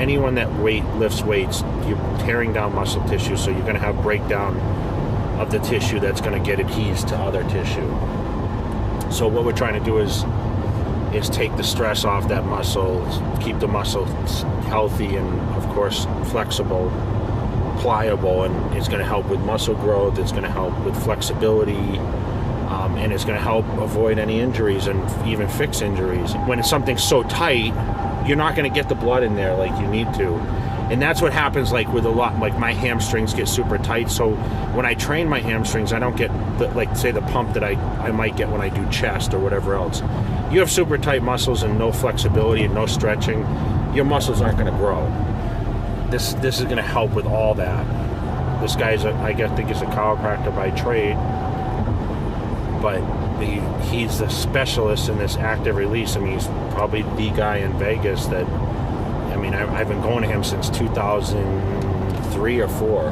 anyone that lifts weights, you're tearing down muscle tissue, so you're going to have breakdown of the tissue that's going to get adhesed to other tissue. So what we're trying to do is take the stress off that muscle, keep the muscle healthy and, of course, flexible, pliable, and it's going to help with muscle growth, it's going to help with flexibility, and it's going to help avoid any injuries and even fix injuries. When something's so tight, you're not going to get the blood in there like you need to. And that's what happens like with a lot, like my hamstrings get super tight. So when I train my hamstrings, I don't get the, like say the pump that I might get when I do chest or whatever else. You have super tight muscles and no flexibility and no stretching, your muscles aren't going to grow. This is going to help with all that. This guy's I think he's a chiropractor by trade, but he's a specialist in this active release. I mean, he's probably the guy in Vegas that, I mean, I've been going to him since 2003 or 4.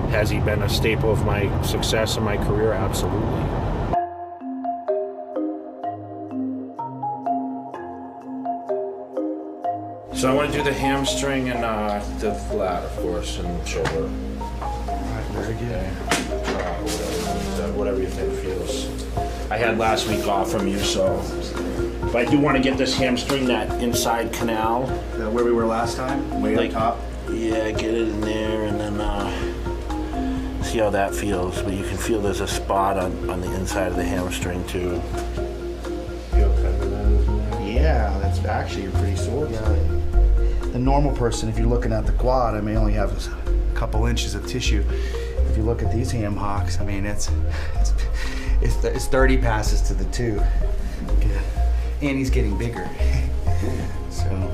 Has he been a staple of my success in my career? Absolutely. So I want to do the hamstring and the lat, of course, and shoulder. Alright, very good. Whatever you think feels. I had last week off from you, so. But I do want to get this hamstring, that inside canal. Where we were last time? Way like, up top? Yeah, get it in there and then see how that feels. But you can feel there's a spot on the inside of the hamstring too. Feel kind of that? Yeah, that's actually pretty sore. Yeah. The normal person, if you're looking at the quad, I may only have a couple inches of tissue. If you look at these ham hocks, I mean, it's 30 passes to the 2. And he's getting bigger. So,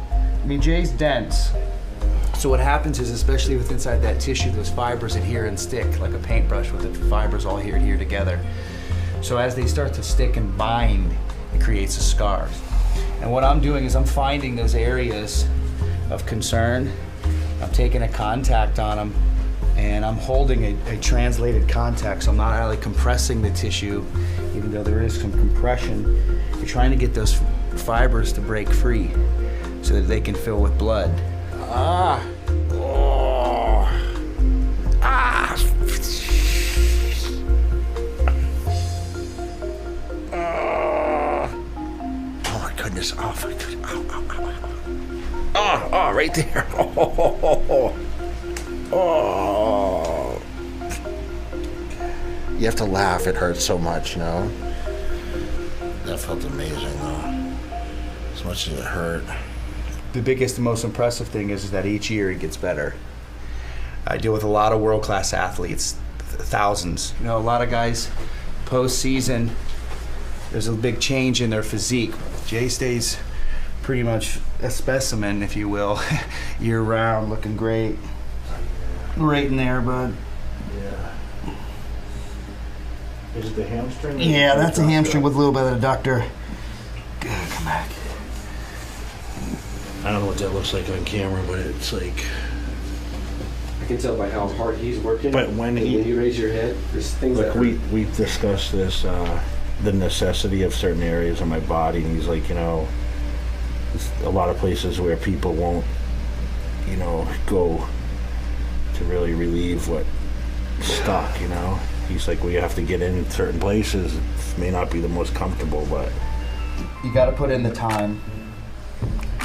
I mean, Jay's dense. So what happens is, especially with inside that tissue, those fibers adhere and stick like a paintbrush with the fibers all here together. So as they start to stick and bind, it creates a scar. And what I'm doing is I'm finding those areas of concern. I'm taking a contact on them, and I'm holding a translated contact, so I'm not really compressing the tissue, even though there is some compression. You're trying to get those fibers to break free so that they can fill with blood. Ah! Oh! Ah! Oh my goodness! Oh my goodness! Ow, ow, ow, ow. Oh, right there! Oh! You have to laugh, it hurts so much, you know? That felt amazing, though. As much as it hurt. The biggest and most impressive thing is that each year it gets better. I deal with a lot of world-class athletes, thousands. You know, a lot of guys, post-season, there's a big change in their physique. Jay stays pretty much a specimen, if you will, year-round, looking great. Right in there, bud. Yeah. Is it the hamstring? Yeah, that's a hamstring with a little bit of adductor. Good, come back. I don't know what that looks like on camera, but it's like... I can tell by how hard he's working. But when you raise your head, there's things like that we've discussed this, the necessity of certain areas of my body, and he's like, you know, a lot of places where people won't, you know, go to really relieve what stuck, you know. He's like, well, you have to get in certain places. It may not be the most comfortable, but you got to put in the time,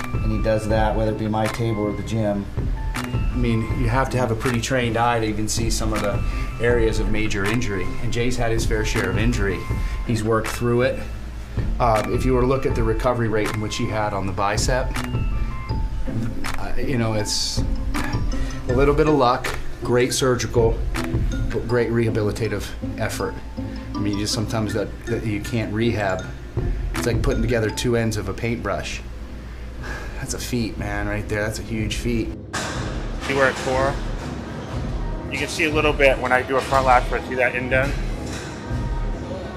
and he does that, whether it be my table or the gym. I mean, you have to have a pretty trained eye to even see some of the areas of major injury. And Jay's had his fair share of injury. He's worked through it. If you were to look at the recovery rate in which he had on the bicep, you know, it's a little bit of luck, great surgical, but great rehabilitative effort. I mean, just sometimes that you can't rehab. It's like putting together 2 ends of a paintbrush. That's a feat, man, right there. That's a huge feat. See where it's for? You can see a little bit when I do a front lat, but see that indent?